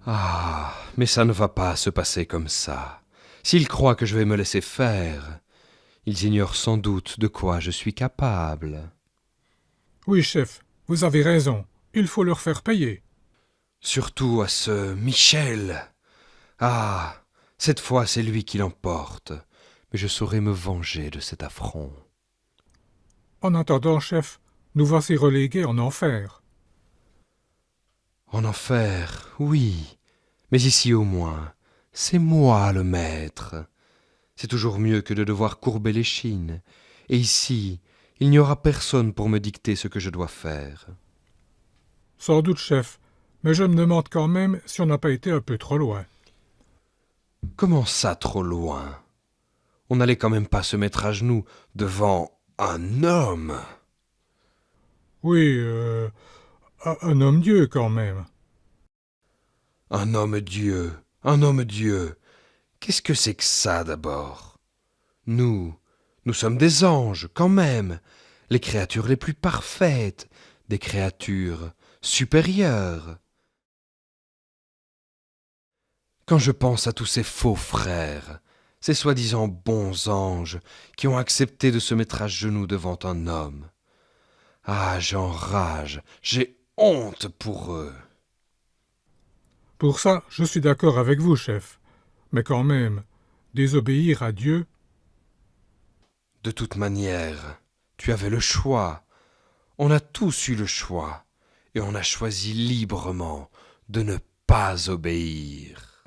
Ah, mais ça ne va pas se passer comme ça. S'ils croient que je vais me laisser faire, ils ignorent sans doute de quoi je suis capable. Oui, chef, vous avez raison. Il faut leur faire payer. Surtout à ce Michel. Ah, cette fois c'est lui qui l'emporte, mais je saurai me venger de cet affront. En attendant, chef, nous voici relégués en enfer. En enfer, oui, mais ici au moins, c'est moi le maître. C'est toujours mieux que de devoir courber l'échine. Et ici, il n'y aura personne pour me dicter ce que je dois faire. Sans doute, chef, mais je me demande quand même si on n'a pas été un peu trop loin. Comment ça trop loin? On n'allait quand même pas se mettre à genoux devant un homme. Oui, un homme-dieu quand même. Un homme-dieu, un homme-dieu. Qu'est-ce que c'est que ça d'abord? Nous sommes des anges, quand même, les créatures les plus parfaites, des créatures supérieures. Quand je pense à tous ces faux frères, ces soi-disant bons anges qui ont accepté de se mettre à genoux devant un homme, ah, j'enrage, j'ai honte pour eux. Pour ça, je suis d'accord avec vous, chef. Mais quand même, désobéir à Dieu. De toute manière, tu avais le choix. On a tous eu le choix, et on a choisi librement de ne pas obéir.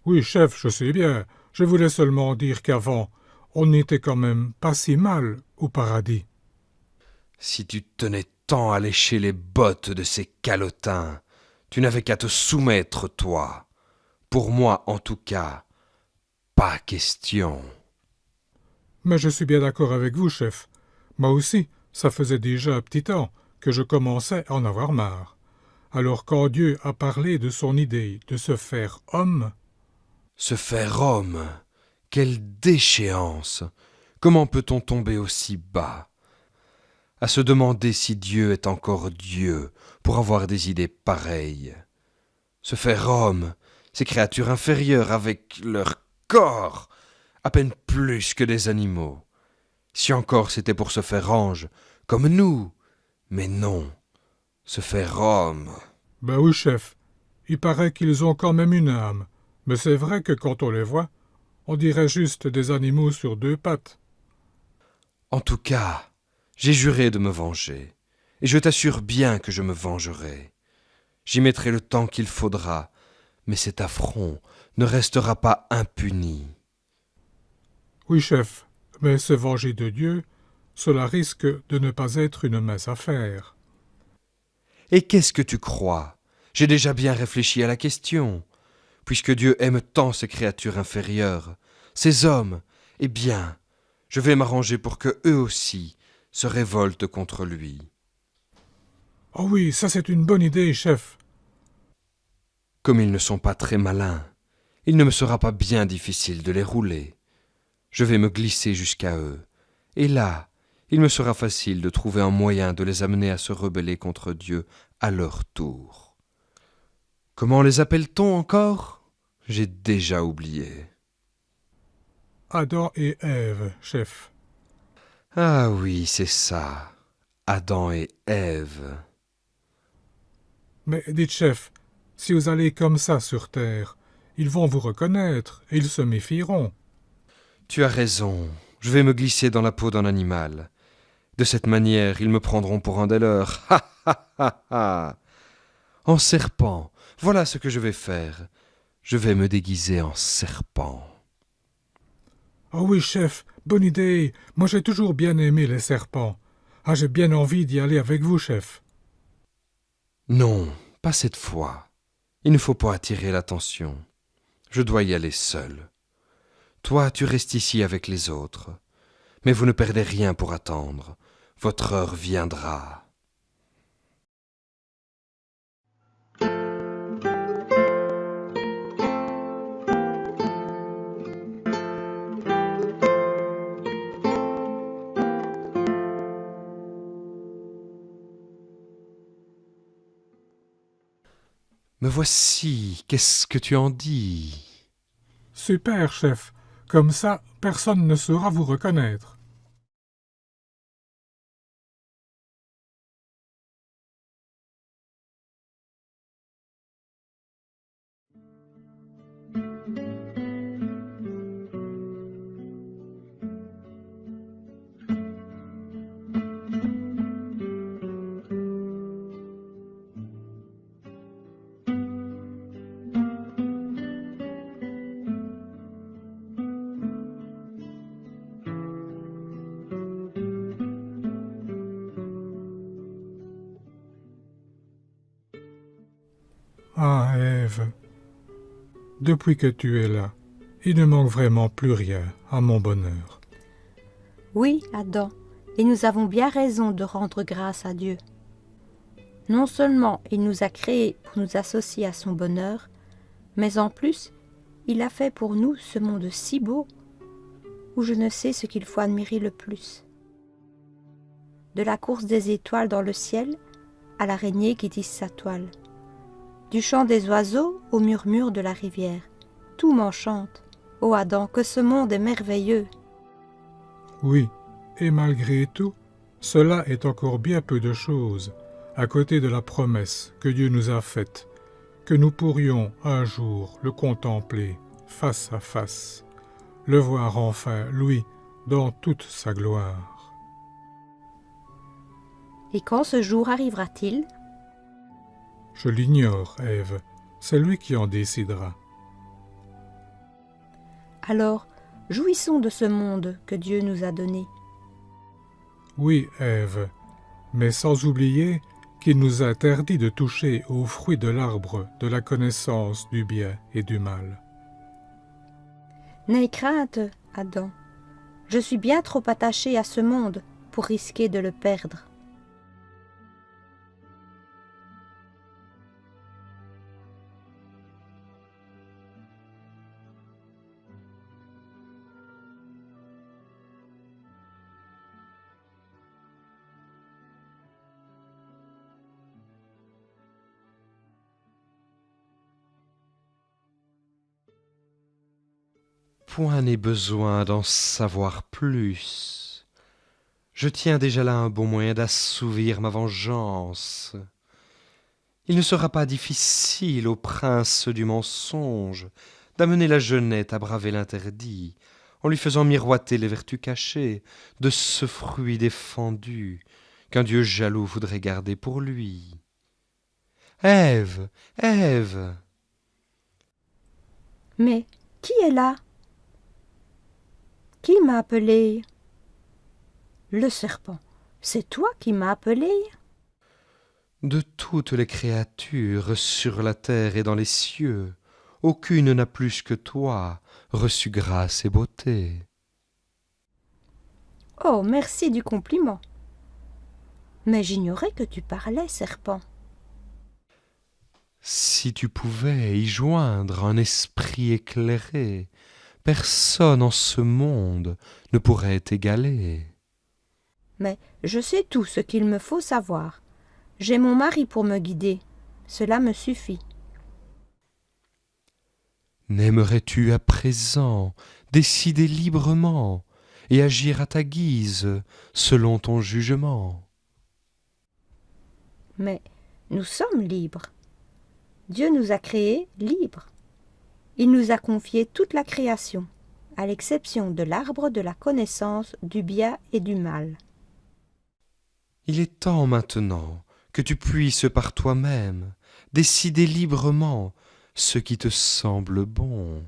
Oui, chef, je sais bien. Je voulais seulement dire qu'avant, on n'était quand même pas si mal au paradis. Si tu tenais tant à lécher les bottes de ces calotins, tu n'avais qu'à te soumettre, toi. Pour moi, en tout cas, pas question. Mais je suis bien d'accord avec vous, chef. Moi aussi, ça faisait déjà un petit temps que je commençais à en avoir marre. Alors quand Dieu a parlé de son idée de se faire homme, Se faire homme, quelle déchéance! Comment peut-on tomber aussi bas? À se demander si Dieu est encore Dieu pour avoir des idées pareilles. Se faire homme, ces créatures inférieures avec leur corps, à peine plus que des animaux. Si encore c'était pour se faire ange, comme nous. Mais non, se faire homme. ben oui, chef, il paraît qu'ils ont quand même une âme. Mais c'est vrai que quand on les voit, on dirait juste des animaux sur deux pattes. En tout cas, j'ai juré de me venger, et je t'assure bien que je me vengerai. J'y mettrai le temps qu'il faudra, mais cet affront ne restera pas impuni. Oui, chef, mais se venger de Dieu, cela risque de ne pas être une mince affaire. Et qu'est-ce que tu crois? J'ai déjà bien réfléchi à la question. Puisque Dieu aime tant ces créatures inférieures, ces hommes, eh bien, je vais m'arranger pour que eux aussi se révoltent contre lui. Oh oui, ça c'est une bonne idée, chef. Comme ils ne sont pas très malins, il ne me sera pas bien difficile de les rouler. Je vais me glisser jusqu'à eux, et là, il me sera facile de trouver un moyen de les amener à se rebeller contre Dieu à leur tour. Comment les appelle-t-on encore? J'ai déjà oublié. Adam et Ève, chef. Ah oui, c'est ça. Adam et Ève. Mais dites, chef, si vous allez comme ça sur Terre, ils vont vous reconnaître et ils se méfieront. Tu as raison, je vais me glisser dans la peau d'un animal. De cette manière, ils me prendront pour un des leurs. Ha ha ha ha. En serpent, voilà ce que je vais faire. Je vais me déguiser en serpent. Ah oui, chef, bonne idée. Moi j'ai toujours bien aimé les serpents. Ah, j'ai bien envie d'y aller avec vous, chef. Non, pas cette fois. Il ne faut pas attirer l'attention. Je dois y aller seul. Toi, tu restes ici avec les autres. Mais vous ne perdez rien pour attendre. Votre heure viendra. Me voici, qu'est-ce que tu en dis? Super, chef. Comme ça, personne ne saura vous reconnaître. Ah, Ève, depuis que tu es là, il ne manque vraiment plus rien à mon bonheur. Oui, Adam, et nous avons bien raison de rendre grâce à Dieu. Non seulement il nous a créés pour nous associer à son bonheur, mais en plus, il a fait pour nous ce monde si beau, où je ne sais ce qu'il faut admirer le plus. De la course des étoiles dans le ciel à l'araignée qui tisse sa toile, du chant des oiseaux au murmure de la rivière, tout m'enchante. Ô Adam, que ce monde est merveilleux! Oui, et malgré tout, cela est encore bien peu de choses, à côté de la promesse que Dieu nous a faite, que nous pourrions un jour le contempler face à face, le voir enfin, lui, dans toute sa gloire. Et quand ce jour arrivera-t-il? Je l'ignore, Ève, c'est lui qui en décidera. Alors, jouissons de ce monde que Dieu nous a donné. Oui, Ève, mais sans oublier qu'il nous interdit de toucher aux fruits de l'arbre de la connaissance du bien et du mal. N'aie crainte, Adam. Je suis bien trop attaché à ce monde pour risquer de le perdre. Point n'est besoin d'en savoir plus. Je tiens déjà là un bon moyen d'assouvir ma vengeance. Il ne sera pas difficile au prince du mensonge d'amener la jeunette à braver l'interdit, en lui faisant miroiter les vertus cachées de ce fruit défendu qu'un Dieu jaloux voudrait garder pour lui. Ève, Ève! Mais qui est là? Qui m'a appelé? Le serpent, c'est toi qui m'as appelé? De toutes les créatures sur la terre et dans les cieux, aucune n'a plus que toi reçu grâce et beauté. Oh, merci du compliment. Mais j'ignorais que tu parlais, serpent. Si tu pouvais y joindre un esprit éclairé, personne en ce monde ne pourrait t'égaler. Mais je sais tout ce qu'il me faut savoir. J'ai mon mari pour me guider. Cela me suffit. N'aimerais-tu à présent décider librement et agir à ta guise, selon ton jugement? Mais nous sommes libres. Dieu nous a créés libres. Il nous a confié toute la création, à l'exception de l'arbre de la connaissance du bien et du mal. Il est temps maintenant que tu puisses par toi-même décider librement ce qui te semble bon.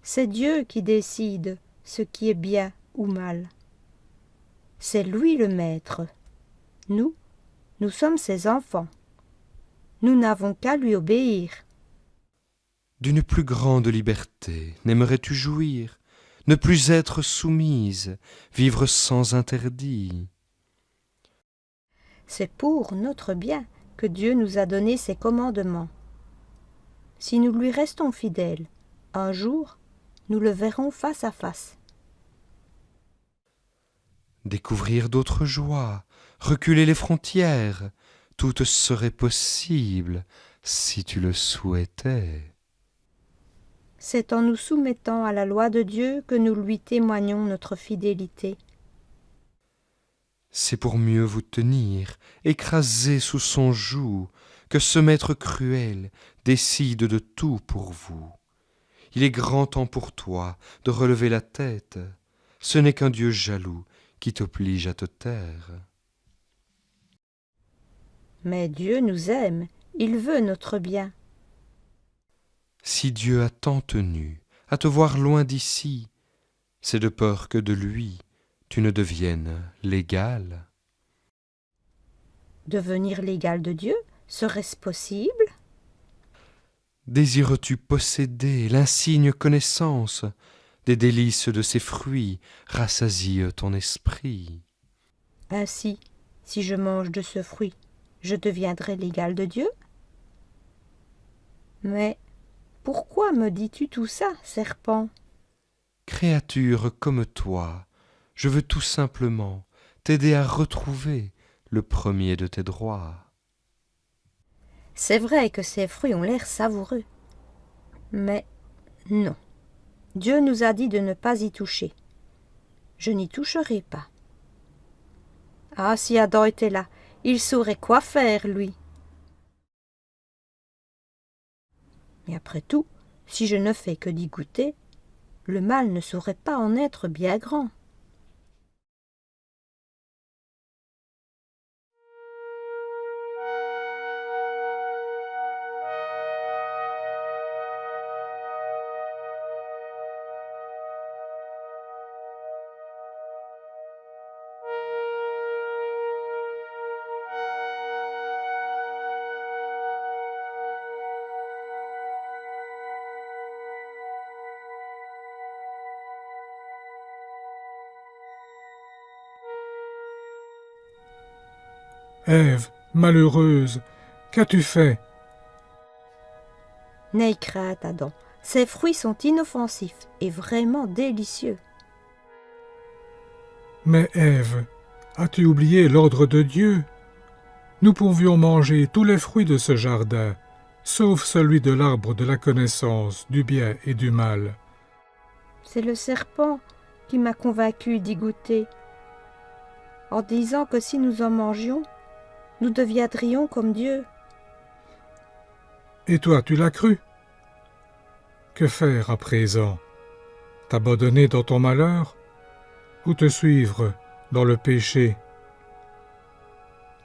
C'est Dieu qui décide ce qui est bien ou mal. C'est lui le maître. Nous sommes ses enfants. Nous n'avons qu'à lui obéir. D'une plus grande liberté n'aimerais-tu jouir, ne plus être soumise, vivre sans interdit? C'est pour notre bien que Dieu nous a donné ses commandements. Si nous lui restons fidèles, un jour, nous le verrons face à face. Découvrir d'autres joies, reculer les frontières, tout te serait possible si tu le souhaitais. C'est en nous soumettant à la loi de Dieu que nous lui témoignons notre fidélité. C'est pour mieux vous tenir, écrasé sous son joug, que ce maître cruel décide de tout pour vous. Il est grand temps pour toi de relever la tête. Ce n'est qu'un Dieu jaloux qui t'oblige à te taire. Mais Dieu nous aime, il veut notre bien. Si Dieu a tant tenu à te voir loin d'ici, c'est de peur que de lui tu ne deviennes l'égal. Devenir l'égal de Dieu, serait-ce possible? Désires-tu posséder l'insigne connaissance des délices de ses fruits rassasient ton esprit? Ainsi, si je mange de ce fruit, je deviendrai l'égal de Dieu? Mais pourquoi me dis-tu tout ça, serpent? Créature comme toi, je veux tout simplement t'aider à retrouver le premier de tes droits. C'est vrai que ces fruits ont l'air savoureux. Mais non, Dieu nous a dit de ne pas y toucher. Je n'y toucherai pas. Ah, si Adam était là, il saurait quoi faire, lui. Mais après tout, si je ne fais que d'y goûter, le mal ne saurait pas en être bien grand. Ève, malheureuse, qu'as-tu fait? N'aie crainte, Adam, ces fruits sont inoffensifs et vraiment délicieux. Mais Ève, as-tu oublié l'ordre de Dieu? Nous pouvions manger tous les fruits de ce jardin, sauf celui de l'arbre de la connaissance du bien et du mal. C'est le serpent qui m'a convaincu d'y goûter, en disant que si nous en mangions, nous deviendrions comme Dieu. Et toi, tu l'as cru? Que faire à présent? T'abandonner dans ton malheur ou te suivre dans le péché?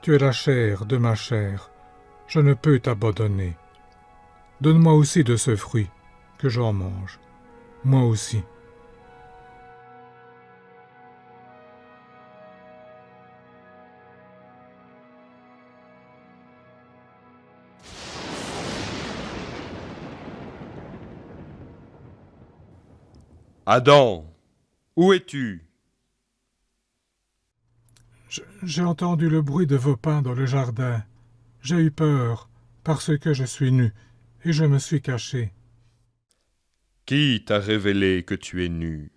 Tu es la chair de ma chair, je ne peux t'abandonner. Donne-moi aussi de ce fruit, que j'en mange, moi aussi. Adam, où es-tu? J'ai entendu le bruit de vos pas dans le jardin. J'ai eu peur, parce que je suis nu, et je me suis caché. Qui t'a révélé que tu es nu?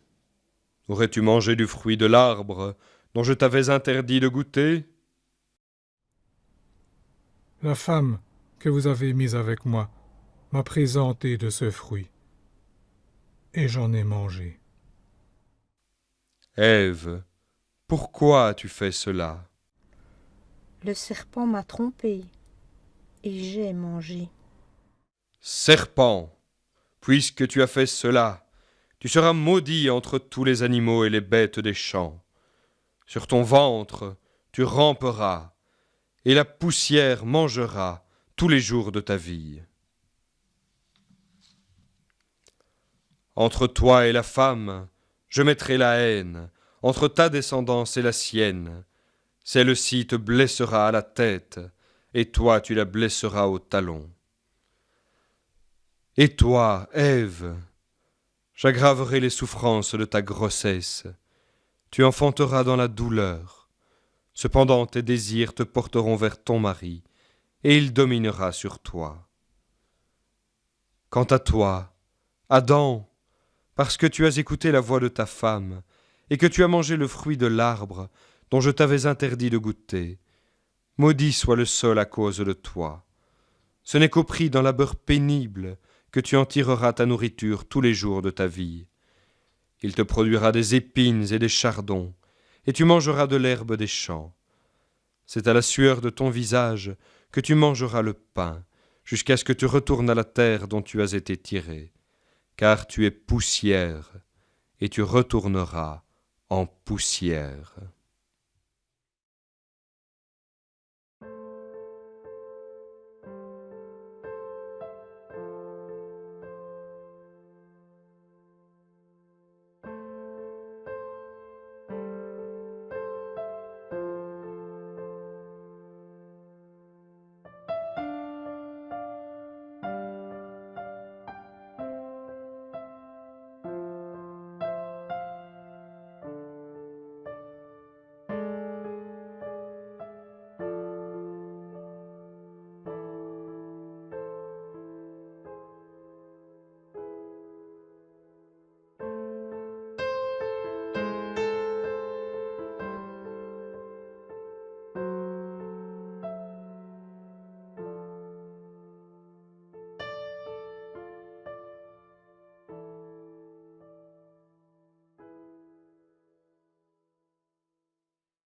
Aurais-tu mangé du fruit de l'arbre dont je t'avais interdit de goûter? La femme que vous avez mise avec moi m'a présenté de ce fruit, et j'en ai mangé. Ève, pourquoi as-tu fait cela? Le serpent m'a trompé, et j'ai mangé. Serpent, puisque tu as fait cela, tu seras maudit entre tous les animaux et les bêtes des champs. Sur ton ventre, tu ramperas, et la poussière mangera tous les jours de ta vie. Entre toi et la femme, je mettrai la haine, entre ta descendance et la sienne. Celle-ci te blessera à la tête, et toi tu la blesseras au talon. Et toi, Ève, j'aggraverai les souffrances de ta grossesse. Tu enfanteras dans la douleur. Cependant tes désirs te porteront vers ton mari, et il dominera sur toi. Quant à toi, Adam, parce que tu as écouté la voix de ta femme, et que tu as mangé le fruit de l'arbre dont je t'avais interdit de goûter, Maudit soit le sol à cause de toi. Ce n'est qu'au prix d'un labeur pénible que tu en tireras ta nourriture tous les jours de ta vie. Il te produira des épines et des chardons, et tu mangeras de l'herbe des champs. C'est à la sueur de ton visage que tu mangeras le pain, jusqu'à ce que tu retournes à la terre dont tu as été tiré, car tu es poussière, et tu retourneras en poussière.